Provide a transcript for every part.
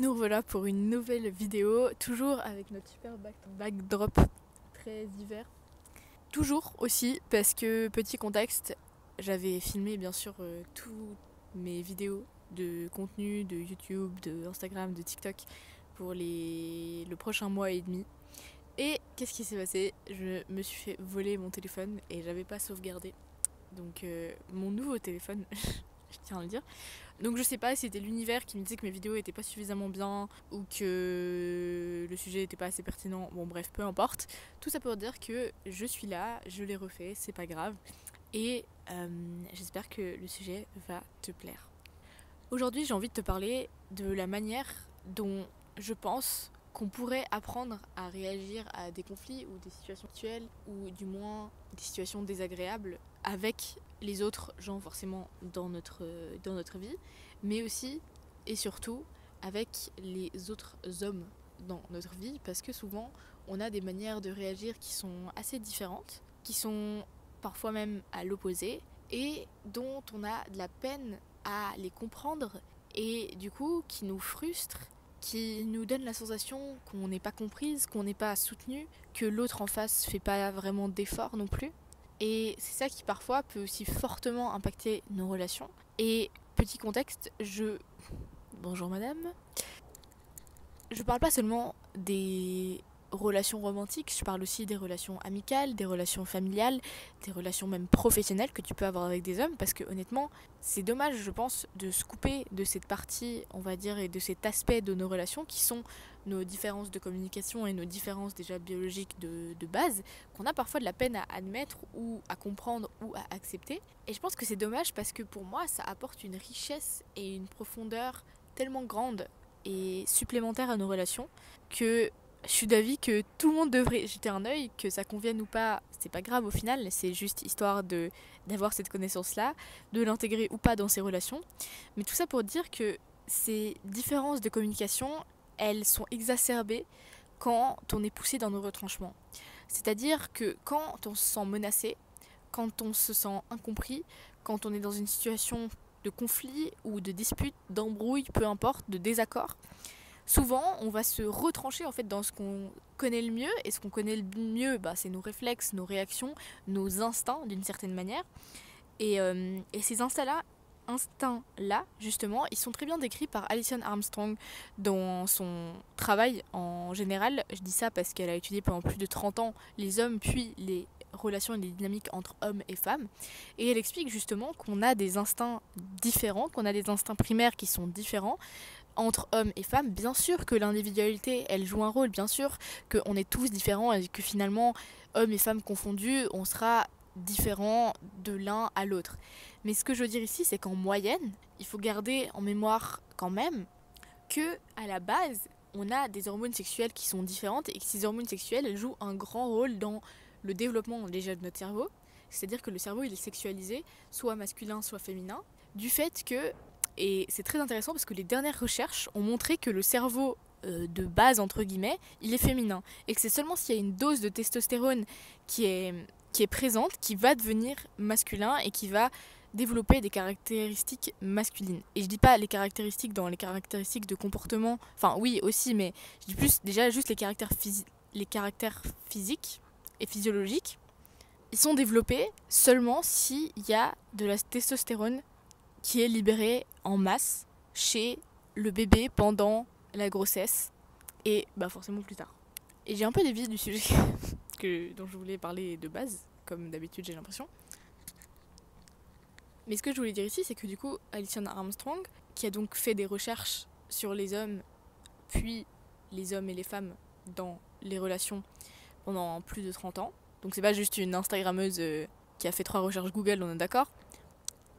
Nous revoilà pour une nouvelle vidéo, toujours avec notre super backdrop très hiver. Toujours aussi parce que, petit contexte, j'avais filmé bien sûr toutes mes vidéos de contenu de YouTube, de Instagram, de TikTok pour le prochain mois et demi. Et qu'est-ce qui s'est passé? Je me suis fait voler mon téléphone et j'avais pas sauvegardé. Donc mon nouveau téléphone, je tiens à le dire. Donc je sais pas si c'était l'univers qui me disait que mes vidéos étaient pas suffisamment bien ou que le sujet était pas assez pertinent. Bon bref, peu importe. Tout ça pour dire que je suis là, je l'ai refait, c'est pas grave. Et j'espère que le sujet va te plaire. Aujourd'hui j'ai envie de te parler de la manière dont je pense qu'on pourrait apprendre à réagir à des conflits ou des situations actuelles ou du moins des situations désagréables avec les autres gens forcément dans notre vie, mais aussi et surtout avec les autres hommes dans notre vie, parce que souvent on a des manières de réagir qui sont assez différentes, qui sont parfois même à l'opposé et dont on a de la peine à les comprendre et du coup qui nous frustrent, qui nous donne la sensation qu'on n'est pas comprise, qu'on n'est pas soutenu, que l'autre en face fait pas vraiment d'efforts non plus. Et c'est ça qui parfois peut aussi fortement impacter nos relations. Et petit contexte, Bonjour madame. Je parle pas seulement des relations romantiques, je parle aussi des relations amicales, des relations familiales, des relations même professionnelles que tu peux avoir avec des hommes, parce que honnêtement, c'est dommage, je pense, de se couper de cette partie, on va dire, et de cet aspect de nos relations qui sont nos différences de communication et nos différences déjà biologiques de base, qu'on a parfois de la peine à admettre ou à comprendre ou à accepter. Et je pense que c'est dommage parce que pour moi, ça apporte une richesse et une profondeur tellement grande et supplémentaire à nos relations que je suis d'avis que tout le monde devrait jeter un œil, que ça convienne ou pas, c'est pas grave au final, c'est juste histoire d'avoir cette connaissance-là, de l'intégrer ou pas dans ses relations. Mais tout ça pour dire que ces différences de communication, elles sont exacerbées quand on est poussé dans nos retranchements. C'est-à-dire que quand on se sent menacé, quand on se sent incompris, quand on est dans une situation de conflit ou de dispute, d'embrouille, peu importe, de désaccord, souvent on va se retrancher en fait dans ce qu'on connaît le mieux, et ce qu'on connaît le mieux, c'est nos réflexes, nos réactions, nos instincts d'une certaine manière. Et ces instincts-là, justement, ils sont très bien décrits par Alison Armstrong dans son travail en général. Je dis ça parce qu'elle a étudié pendant plus de 30 ans les hommes puis les relations et les dynamiques entre hommes et femmes. Et elle explique justement qu'on a des instincts différents, qu'on a des instincts primaires qui sont différents entre hommes et femmes. Bien sûr que l'individualité, elle joue un rôle, bien sûr qu'on est tous différents et que finalement, hommes et femmes confondus, on sera différents de l'un à l'autre. Mais ce que je veux dire ici, c'est qu'en moyenne, il faut garder en mémoire quand même que à la base, on a des hormones sexuelles qui sont différentes et que ces hormones sexuelles, elles jouent un grand rôle dans le développement déjà de notre cerveau. C'est-à-dire que le cerveau, il est sexualisé, soit masculin, soit féminin, du fait que, et c'est très intéressant parce que les dernières recherches ont montré que le cerveau de base, entre guillemets, il est féminin. Et que c'est seulement s'il y a une dose de testostérone qui est présente, qui va devenir masculin et qui va développer des caractéristiques masculines. Et je dis pas les caractéristiques dans les caractéristiques de comportement, enfin oui aussi, mais je dis plus déjà juste les caractères physiques et physiologiques. Ils sont développés seulement s'il y a de la testostérone qui est libérée en masse chez le bébé pendant la grossesse et forcément plus tard. Et j'ai un peu dévié du sujet dont je voulais parler de base, comme d'habitude j'ai l'impression. Mais ce que je voulais dire ici, c'est que du coup, Alison Armstrong, qui a donc fait des recherches sur les hommes, puis les hommes et les femmes dans les relations pendant plus de 30 ans, donc c'est pas juste une Instagrammeuse qui a fait 3 recherches Google, on est d'accord,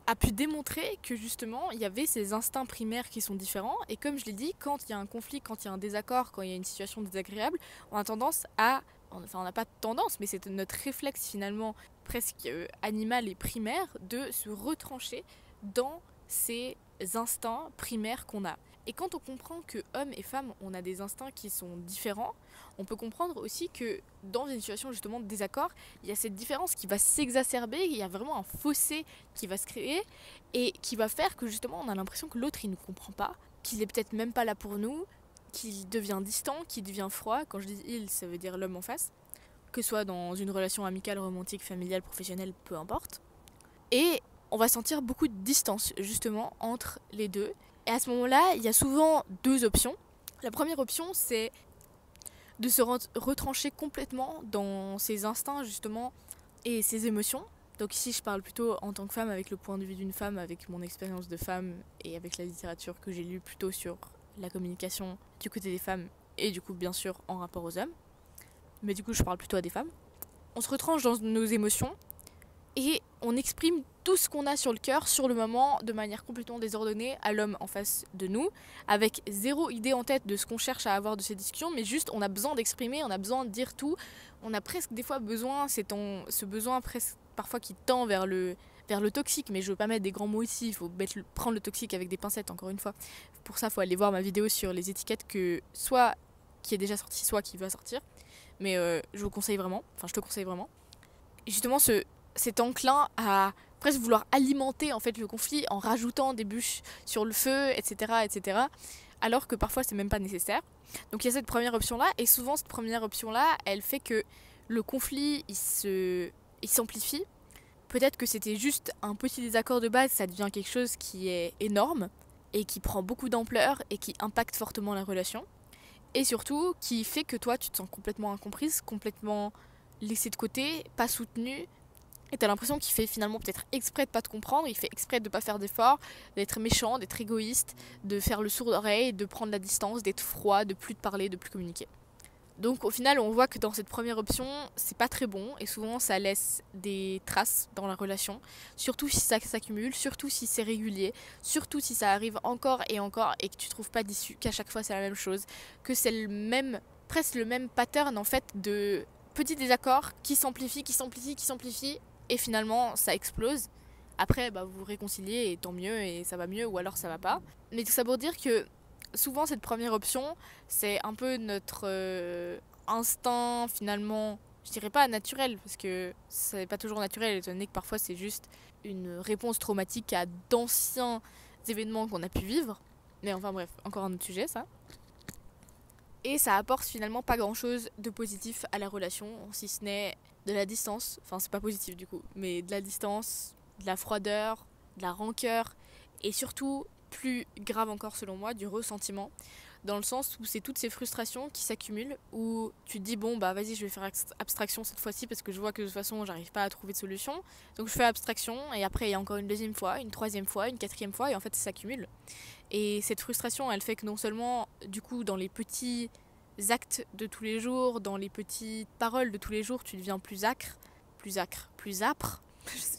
a pu démontrer que justement, il y avait ces instincts primaires qui sont différents, et comme je l'ai dit, quand il y a un conflit, quand il y a un désaccord, quand il y a une situation désagréable, on a tendance à... Enfin, on n'a pas tendance, mais c'est notre réflexe finalement presque animal et primaire de se retrancher dans ces instincts primaires qu'on a. Et quand on comprend que hommes et femmes, on a des instincts qui sont différents, on peut comprendre aussi que dans une situation justement de désaccord, il y a cette différence qui va s'exacerber, il y a vraiment un fossé qui va se créer et qui va faire que justement on a l'impression que l'autre il ne comprend pas, qu'il est peut-être même pas là pour nous, qu'il devient distant, qu'il devient froid. Quand je dis il, ça veut dire l'homme en face, que ce soit dans une relation amicale, romantique, familiale, professionnelle, peu importe. Et on va sentir beaucoup de distance justement entre les deux. Et à ce moment-là, il y a souvent deux options. La première option, c'est de se retrancher complètement dans ses instincts justement et ses émotions. Donc ici, je parle plutôt en tant que femme, avec le point de vue d'une femme, avec mon expérience de femme et avec la littérature que j'ai lue plutôt sur la communication du côté des femmes et du coup bien sûr en rapport aux hommes. Mais du coup, je parle plutôt à des femmes. On se retranche dans nos émotions et on exprime tout ce qu'on a sur le cœur, sur le moment, de manière complètement désordonnée à l'homme en face de nous, avec zéro idée en tête de ce qu'on cherche à avoir de ces discussions, mais juste on a besoin d'exprimer, on a besoin de dire tout. On a presque des fois besoin, ce besoin presque parfois qui tend vers le toxique, mais je veux pas mettre des grands mots ici, il faut prendre le toxique avec des pincettes encore une fois. Pour ça, il faut aller voir ma vidéo sur les étiquettes soit qui est déjà sortie, soit qui va sortir. Mais je vous conseille vraiment, enfin je te conseille vraiment. Et justement, c'est enclin à presque vouloir alimenter en fait le conflit en rajoutant des bûches sur le feu, etc., etc. Alors que parfois c'est même pas nécessaire. Donc il y a cette première option là, et souvent cette première option là, elle fait que le conflit il s'amplifie. Peut-être que c'était juste un petit désaccord de base, ça devient quelque chose qui est énorme et qui prend beaucoup d'ampleur et qui impacte fortement la relation. Et surtout qui fait que toi tu te sens complètement incomprise, complètement laissée de côté, pas soutenue. Et t'as l'impression qu'il fait finalement peut-être exprès de pas te comprendre, il fait exprès de pas faire d'efforts, d'être méchant, d'être égoïste, de faire le sourd d'oreille, de prendre la distance, d'être froid, de plus te parler, de plus communiquer. Donc au final, on voit que dans cette première option, c'est pas très bon et souvent ça laisse des traces dans la relation, surtout si ça s'accumule, surtout si c'est régulier, surtout si ça arrive encore et que tu trouves pas d'issue, qu'à chaque fois c'est la même chose, que c'est presque le même pattern en fait de petits désaccords qui s'amplifient, et finalement ça explose. Après vous vous réconciliez et tant mieux et ça va mieux ou alors ça va pas. Mais tout ça pour dire que souvent cette première option c'est un peu notre instinct finalement, je dirais pas naturel parce que c'est pas toujours naturel étant donné que parfois c'est juste une réponse traumatique à d'anciens événements qu'on a pu vivre. Mais enfin bref, encore un autre sujet ça. Et ça apporte finalement pas grand chose de positif à la relation, si ce n'est de la distance, enfin c'est pas positif du coup, mais de la distance, de la froideur, de la rancœur, et surtout, plus grave encore selon moi, du ressentiment, dans le sens où c'est toutes ces frustrations qui s'accumulent, où tu te dis bon vas-y je vais faire abstraction cette fois-ci parce que je vois que de toute façon j'arrive pas à trouver de solution, donc je fais abstraction, et après il y a encore une deuxième fois, une troisième fois, une quatrième fois, et en fait ça s'accumule. Et cette frustration elle fait que non seulement du coup dans les petits actes de tous les jours, dans les petites paroles de tous les jours, tu deviens plus âpre,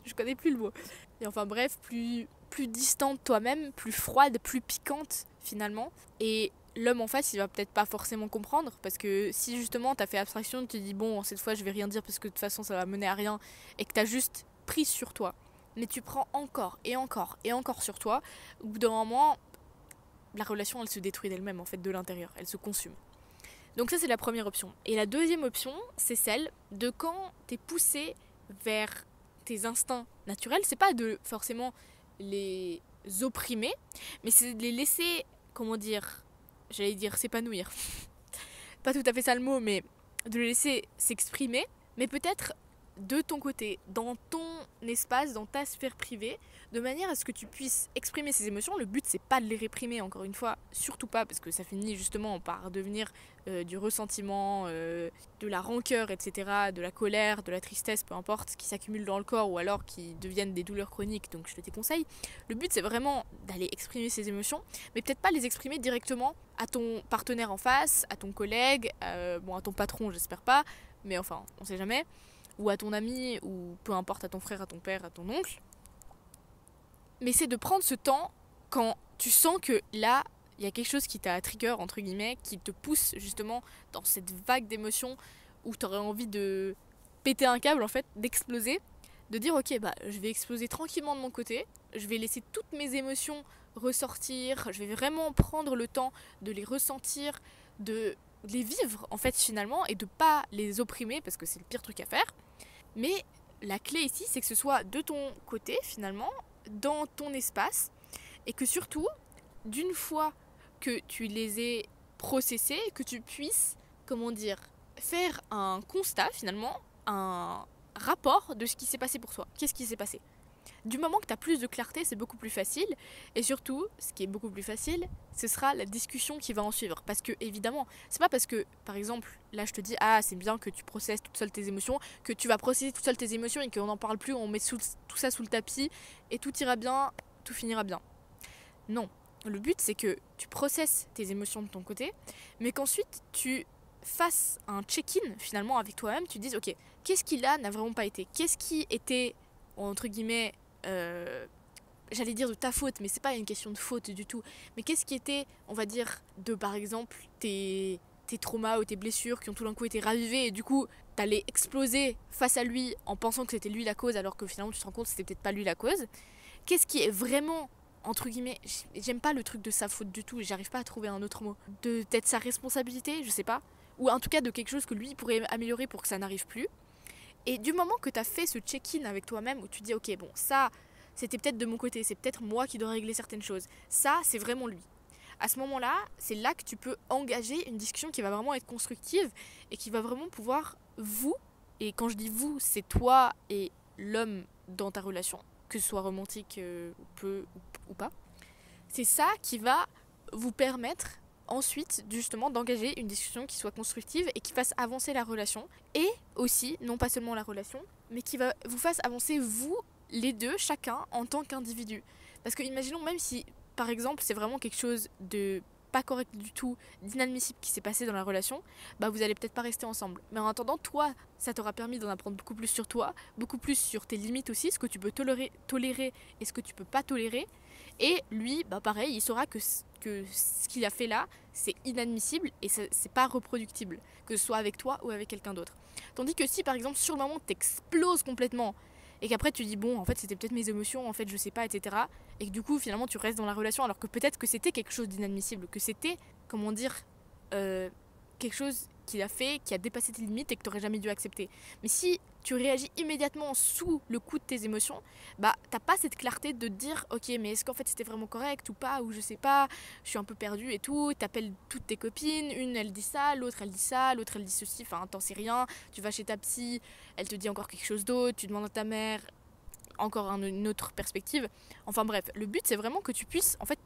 je connais plus le mot. Et enfin bref, plus distante toi-même, plus froide, plus piquante finalement. Et l'homme en face, il va peut-être pas forcément comprendre parce que si justement t'as fait abstraction, tu te dis bon, cette fois je vais rien dire parce que de toute façon ça va mener à rien et que t'as juste pris sur toi. Mais tu prends encore et encore et encore sur toi, au bout d'un moment, la relation elle se détruit d'elle-même en fait de l'intérieur, elle se consume. Donc ça c'est la première option. Et la deuxième option, c'est celle de quand t'es poussé vers tes instincts naturels. C'est pas de forcément les opprimer, mais c'est de les laisser, s'épanouir. Pas tout à fait ça le mot, mais de les laisser s'exprimer, mais peut-être de ton côté, dans ton espace, dans ta sphère privée, de manière à ce que tu puisses exprimer ces émotions. Le but c'est pas de les réprimer, encore une fois, surtout pas, parce que ça finit justement par devenir du ressentiment, de la rancœur, etc., de la colère, de la tristesse, peu importe, qui s'accumulent dans le corps ou alors qui deviennent des douleurs chroniques, donc je te déconseille. Le but c'est vraiment d'aller exprimer ces émotions, mais peut-être pas les exprimer directement à ton partenaire en face, à ton collègue, à ton patron j'espère pas, mais enfin on sait jamais, ou à ton ami, ou peu importe, à ton frère, à ton père, à ton oncle. Mais c'est de prendre ce temps quand tu sens que là, il y a quelque chose qui t'a trigger, entre guillemets, qui te pousse justement dans cette vague d'émotions où tu aurais envie de péter un câble, en fait, d'exploser, de dire ok, je vais exploser tranquillement de mon côté, je vais laisser toutes mes émotions ressortir, je vais vraiment prendre le temps de les ressentir, de les vivre en fait finalement, et de pas les opprimer parce que c'est le pire truc à faire. Mais la clé ici c'est que ce soit de ton côté finalement, dans ton espace, et que surtout d'une fois que tu les aies processés, que tu puisses, faire un constat finalement, un rapport de ce qui s'est passé pour toi. Qu'est-ce qui s'est passé ? Du moment que tu as plus de clarté, c'est beaucoup plus facile. Et surtout, ce qui est beaucoup plus facile, ce sera la discussion qui va en suivre. Parce que, évidemment, c'est pas parce que, par exemple, là je te dis, ah, c'est bien que tu processes toute seule tes émotions, que tu vas processer toute seule tes émotions et qu'on n'en parle plus, on met tout ça sous le tapis et tout ira bien, tout finira bien. Non. Le but, c'est que tu processes tes émotions de ton côté, mais qu'ensuite, tu fasses un check-in finalement avec toi-même. Tu dises, ok, qu'est-ce qui là n'a vraiment pas été ? Qu'est-ce qui était, entre guillemets, j'allais dire de ta faute, mais c'est pas une question de faute du tout. Mais qu'est-ce qui était, on va dire, de par exemple tes traumas ou tes blessures qui ont tout d'un coup été ravivées et du coup t'allais exploser face à lui en pensant que c'était lui la cause alors que finalement tu te rends compte que c'était peut-être pas lui la cause. Qu'est-ce qui est vraiment, entre guillemets, j'aime pas le truc de sa faute du tout, j'arrive pas à trouver un autre mot, de peut-être sa responsabilité, je sais pas, ou en tout cas de quelque chose que lui pourrait améliorer pour que ça n'arrive plus. Et du moment que tu as fait ce check-in avec toi-même où tu dis ok bon ça c'était peut-être de mon côté, c'est peut-être moi qui dois régler certaines choses, ça c'est vraiment lui. À ce moment-là, c'est là que tu peux engager une discussion qui va vraiment être constructive et qui va vraiment pouvoir vous, et quand je dis vous, c'est toi et l'homme dans ta relation, que ce soit romantique ou pas, c'est ça qui va vous permettre ensuite justement d'engager une discussion qui soit constructive et qui fasse avancer la relation, et aussi, non pas seulement la relation, mais qui va vous fasse avancer vous, les deux, chacun, en tant qu'individu. Parce que imaginons même si, par exemple, c'est vraiment quelque chose de pas correct du tout, d'inadmissible qui s'est passé dans la relation, bah vous allez peut-être pas rester ensemble. Mais en attendant, toi, ça t'aura permis d'en apprendre beaucoup plus sur toi, beaucoup plus sur tes limites aussi, ce que tu peux tolérer et ce que tu peux pas tolérer. Et lui, bah pareil, il saura que ce qu'il a fait là, c'est inadmissible et c'est pas reproductible, que ce soit avec toi ou avec quelqu'un d'autre. Tandis que si par exemple sur le moment t'exploses complètement et qu'après tu dis bon en fait c'était peut-être mes émotions, en fait je sais pas, etc. Et que du coup finalement tu restes dans la relation alors que peut-être que c'était quelque chose d'inadmissible, que c'était, quelque chose qu'il a fait, qui a dépassé tes limites et que tu n'aurais jamais dû accepter. Mais si tu réagis immédiatement sous le coup de tes émotions, bah t'as pas cette clarté de te dire ok mais est-ce qu'en fait c'était vraiment correct ou pas, ou je sais pas, je suis un peu perdue et tout, t'appelles toutes tes copines, une elle dit ça, l'autre elle dit ça, l'autre elle dit ceci, enfin t'en sais rien, tu vas chez ta psy, elle te dit encore quelque chose d'autre, tu demandes à ta mère, encore une autre perspective. Enfin bref, le but c'est vraiment que tu puisses en fait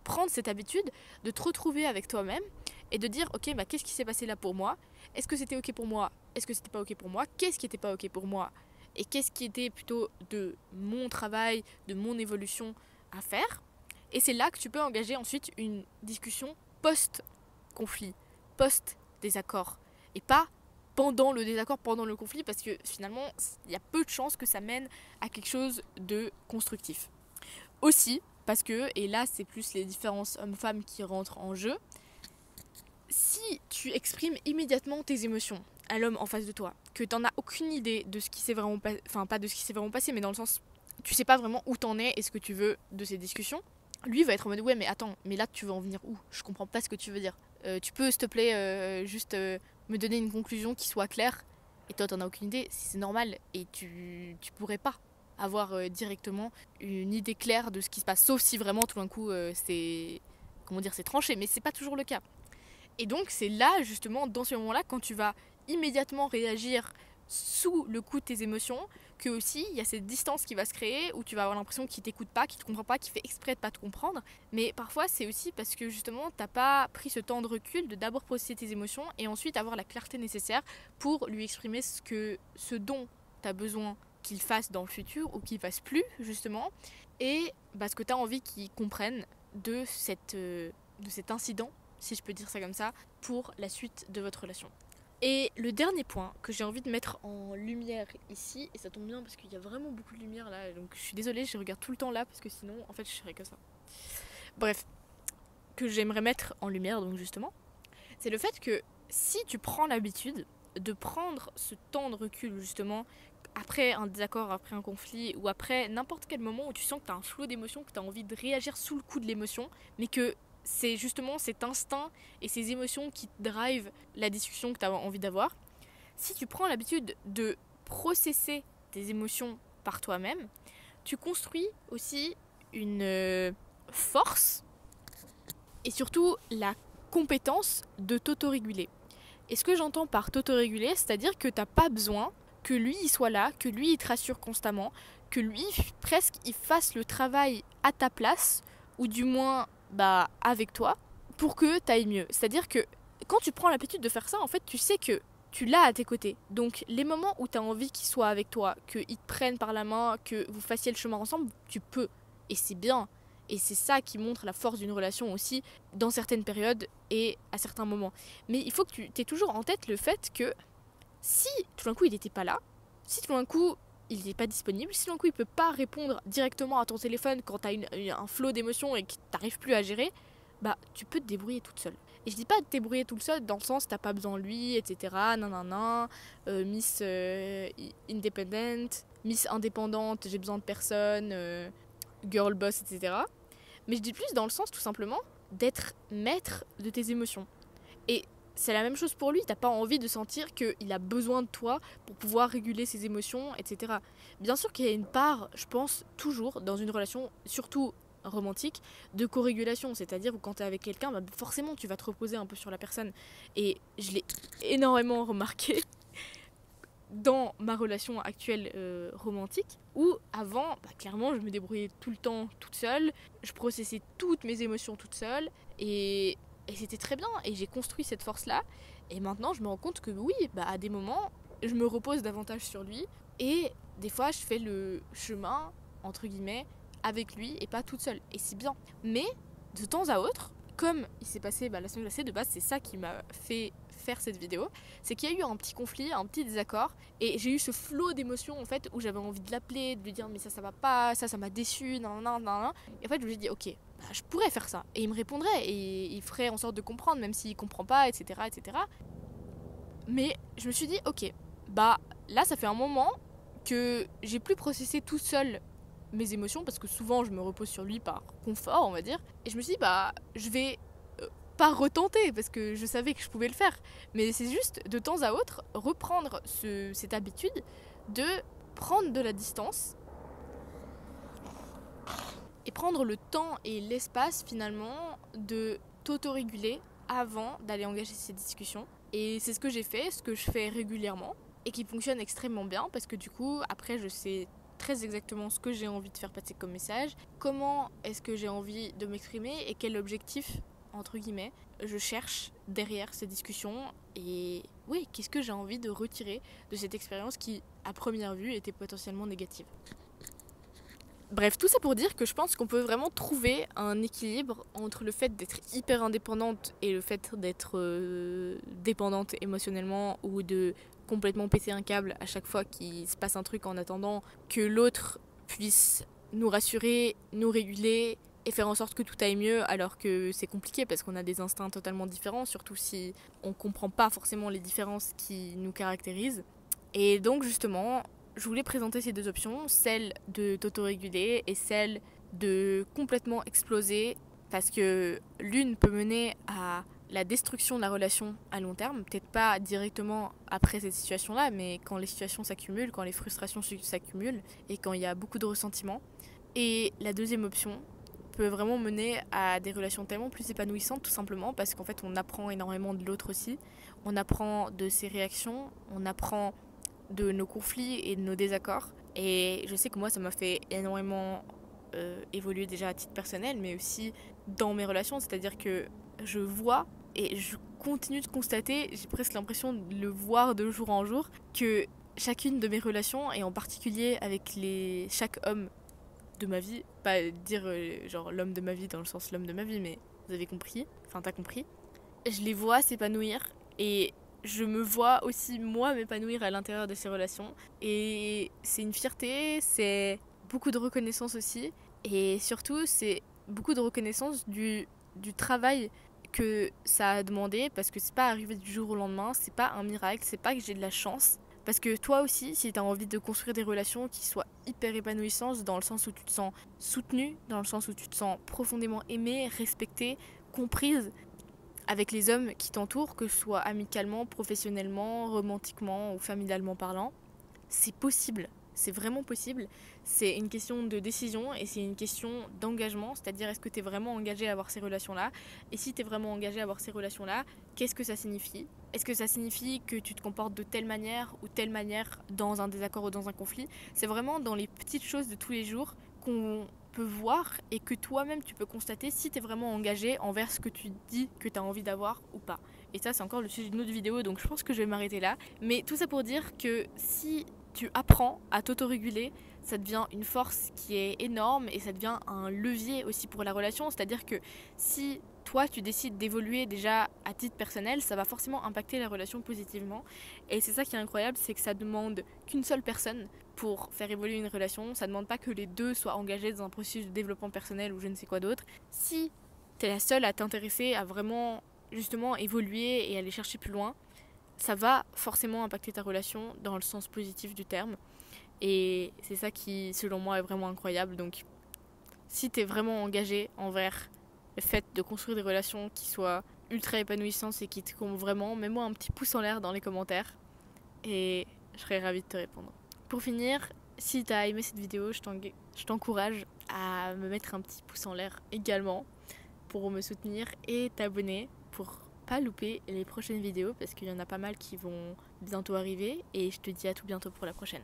prendre cette habitude de te retrouver avec toi-même et de dire ok bah qu'est-ce qui s'est passé là pour moi, est-ce que c'était ok pour moi, est-ce que c'était pas ok pour moi, qu'est-ce qui était pas ok pour moi et qu'est-ce qui était plutôt de mon travail, de mon évolution à faire. Et c'est là que tu peux engager ensuite une discussion post-conflit, post-désaccord et pas pendant le désaccord, pendant le conflit, parce que finalement il y a peu de chances que ça mène à quelque chose de constructif. Aussi parce que, et là c'est plus les différences hommes-femmes qui rentrent en jeu, si tu exprimes immédiatement tes émotions à l'homme en face de toi, que t'en as aucune idée de ce qui s'est vraiment passé, enfin pas de ce qui s'est vraiment passé, mais dans le sens, tu sais pas vraiment où t'en es et ce que tu veux de ces discussions, lui va être en mode ouais mais attends, mais là tu veux en venir où ? Je comprends pas ce que tu veux dire. Tu peux s'il te plaît juste me donner une conclusion qui soit claire, et toi t'en as aucune idée, c'est normal, et tu pourrais pas avoir directement une idée claire de ce qui se passe, sauf si vraiment tout d'un coup c'est tranché, mais c'est pas toujours le cas. Et donc c'est là justement dans ce moment-là quand tu vas immédiatement réagir sous le coup de tes émotions, que aussi il y a cette distance qui va se créer où tu vas avoir l'impression qu'il t'écoute pas, qu'il te comprend pas, qu'il fait exprès de pas te comprendre. Mais parfois c'est aussi parce que justement t'as pas pris ce temps de recul de d'abord processer tes émotions et ensuite avoir la clarté nécessaire pour lui exprimer ce dont t'as besoin qu'il fasse dans le futur ou qu'il fasse plus justement, et ce que t'as envie qu'il comprenne de cet incident, si je peux dire ça comme ça, pour la suite de votre relation. Et le dernier point que j'ai envie de mettre en lumière ici, et ça tombe bien parce qu'il y a vraiment beaucoup de lumière là, donc je suis désolée, je regarde tout le temps là parce que sinon en fait je serais que ça. Bref, que j'aimerais mettre en lumière donc justement, c'est le fait que si tu prends l'habitude de prendre ce temps de recul justement, après un désaccord, après un conflit, ou après n'importe quel moment où tu sens que tu as un flot d'émotions, que tu as envie de réagir sous le coup de l'émotion, mais que c'est justement cet instinct et ces émotions qui drivent la discussion que tu as envie d'avoir. Si tu prends l'habitude de processer tes émotions par toi-même, tu construis aussi une force et surtout la compétence de t'autoréguler. Et ce que j'entends par t'autoréguler, c'est-à-dire que t'as pas besoin que lui il soit là, que lui il te rassure constamment, que lui presque il fasse le travail à ta place, ou du moins avec toi, pour que t'ailles mieux. C'est-à-dire que quand tu prends l'habitude de faire ça, en fait tu sais que tu l'as à tes côtés. Donc les moments où tu as envie qu'il soit avec toi, qu'il te prenne par la main, que vous fassiez le chemin ensemble, tu peux. Et c'est bien. Et c'est ça qui montre la force d'une relation aussi dans certaines périodes et à certains moments. Mais il faut que tu aies toujours en tête le fait que si tout d'un coup il n'était pas là, si tout d'un coup il n'est pas disponible, si tout d'un coup il ne peut pas répondre directement à ton téléphone quand tu as un flot d'émotions et que tu n'arrives plus à gérer, tu peux te débrouiller toute seule. Et je dis pas de te débrouiller tout seul dans le sens t'as pas besoin de lui, etc. Nanana, Miss Independent, Miss Indépendante, j'ai besoin de personne, Girl Boss, etc. Mais je dis plus dans le sens tout simplement d'être maître de tes émotions. Et c'est la même chose pour lui, t'as pas envie de sentir qu'il a besoin de toi pour pouvoir réguler ses émotions, etc. Bien sûr qu'il y a une part, je pense, toujours dans une relation, surtout romantique, de co-régulation, c'est-à-dire où quand t'es avec quelqu'un, forcément tu vas te reposer un peu sur la personne. Et je l'ai énormément remarqué dans ma relation actuelle romantique, où avant, clairement, je me débrouillais tout le temps toute seule, je processais toutes mes émotions toute seule, et c'était très bien, et j'ai construit cette force-là, et maintenant je me rends compte que oui, à des moments, je me repose davantage sur lui, et des fois je fais le chemin, entre guillemets, avec lui, et pas toute seule, et c'est bien. Mais, de temps à autre, comme il s'est passé la semaine passée, de base c'est ça qui m'a fait faire cette vidéo, c'est qu'il y a eu un petit conflit, un petit désaccord, et j'ai eu ce flot d'émotions en fait où j'avais envie de l'appeler, de lui dire mais ça va pas, ça m'a déçu, nan. Et en fait je lui ai dit ok, je pourrais faire ça, et il me répondrait, et il ferait en sorte de comprendre même s'il comprend pas, etc. Mais je me suis dit ok, là ça fait un moment que j'ai plus processé tout seul mes émotions, parce que souvent je me repose sur lui par confort on va dire, et je me suis dit je vais pas retenter parce que je savais que je pouvais le faire, mais c'est juste de temps à autre reprendre cette habitude de prendre de la distance et prendre le temps et l'espace finalement de t'autoréguler avant d'aller engager ces discussions. Et c'est ce que j'ai fait, ce que je fais régulièrement et qui fonctionne extrêmement bien, parce que du coup après je sais très exactement ce que j'ai envie de faire passer comme message, comment est-ce que j'ai envie de m'exprimer et quel objectif entre guillemets je cherche derrière ces discussions, et oui, qu'est-ce que j'ai envie de retirer de cette expérience qui à première vue était potentiellement négative. Bref, tout ça pour dire que je pense qu'on peut vraiment trouver un équilibre entre le fait d'être hyper indépendante et le fait d'être dépendante émotionnellement, ou de complètement péter un câble à chaque fois qu'il se passe un truc en attendant que l'autre puisse nous rassurer, nous réguler et faire en sorte que tout aille mieux, alors que c'est compliqué parce qu'on a des instincts totalement différents, surtout si on comprend pas forcément les différences qui nous caractérisent. Et donc justement, je voulais présenter ces deux options, celle de t'autoréguler et celle de complètement exploser, parce que l'une peut mener à la destruction de la relation à long terme, peut-être pas directement après cette situation-là, mais quand les situations s'accumulent, quand les frustrations s'accumulent et quand il y a beaucoup de ressentiment. Et la deuxième option peut vraiment mener à des relations tellement plus épanouissantes, tout simplement parce qu'en fait on apprend énormément de l'autre aussi, on apprend de ses réactions, on apprend de nos conflits et de nos désaccords. Et je sais que moi ça m'a fait énormément évoluer déjà à titre personnel, mais aussi dans mes relations, c'est-à-dire que je vois et je continue de constater, j'ai presque l'impression de le voir de jour en jour, que chacune de mes relations, et en particulier avec chaque homme de ma vie, pas dire genre l'homme de ma vie dans le sens l'homme de ma vie, mais vous avez compris, enfin t'as compris, je les vois s'épanouir, et je me vois aussi moi m'épanouir à l'intérieur de ces relations, et c'est une fierté, c'est beaucoup de reconnaissance aussi, et surtout c'est beaucoup de reconnaissance du travail que ça a demandé, parce que c'est pas arrivé du jour au lendemain, c'est pas un miracle, c'est pas que j'ai de la chance. Parce que toi aussi, si tu as envie de construire des relations qui soient hyper épanouissantes, dans le sens où tu te sens soutenue, dans le sens où tu te sens profondément aimée, respectée, comprise avec les hommes qui t'entourent, que ce soit amicalement, professionnellement, romantiquement ou familialement parlant, c'est possible. c'est vraiment possible. C'est une question de décision et c'est une question d'engagement, c'est-à-dire est-ce que tu es vraiment engagé à avoir ces relations-là? Et si tu es vraiment engagé à avoir ces relations-là, qu'est-ce que ça signifie? Est-ce que ça signifie que tu te comportes de telle manière ou telle manière dans un désaccord ou dans un conflit? C'est vraiment dans les petites choses de tous les jours qu'on peut voir et que toi-même tu peux constater si tu es vraiment engagé envers ce que tu dis que tu as envie d'avoir ou pas. Et ça, c'est encore le sujet d'une autre vidéo, donc je pense que je vais m'arrêter là. Mais tout ça pour dire que si tu apprends à t'autoréguler, ça devient une force qui est énorme et ça devient un levier aussi pour la relation. C'est-à-dire que si toi tu décides d'évoluer déjà à titre personnel, ça va forcément impacter la relation positivement. Et c'est ça qui est incroyable, c'est que ça demande qu'une seule personne pour faire évoluer une relation. Ça demande pas que les deux soient engagés dans un processus de développement personnel ou je ne sais quoi d'autre. Si t'es la seule à t'intéresser à vraiment justement évoluer et aller chercher plus loin, ça va forcément impacter ta relation dans le sens positif du terme. Et c'est ça qui, selon moi, est vraiment incroyable. Donc, si t'es vraiment engagé envers le fait de construire des relations qui soient ultra épanouissantes et qui te comptent vraiment, mets-moi un petit pouce en l'air dans les commentaires et je serais ravie de te répondre. Pour finir, si t'as aimé cette vidéo, je t'encourage à me mettre un petit pouce en l'air également pour me soutenir et t'abonner pour pas louper les prochaines vidéos parce qu'il y en a pas mal qui vont bientôt arriver et je te dis à tout bientôt pour la prochaine.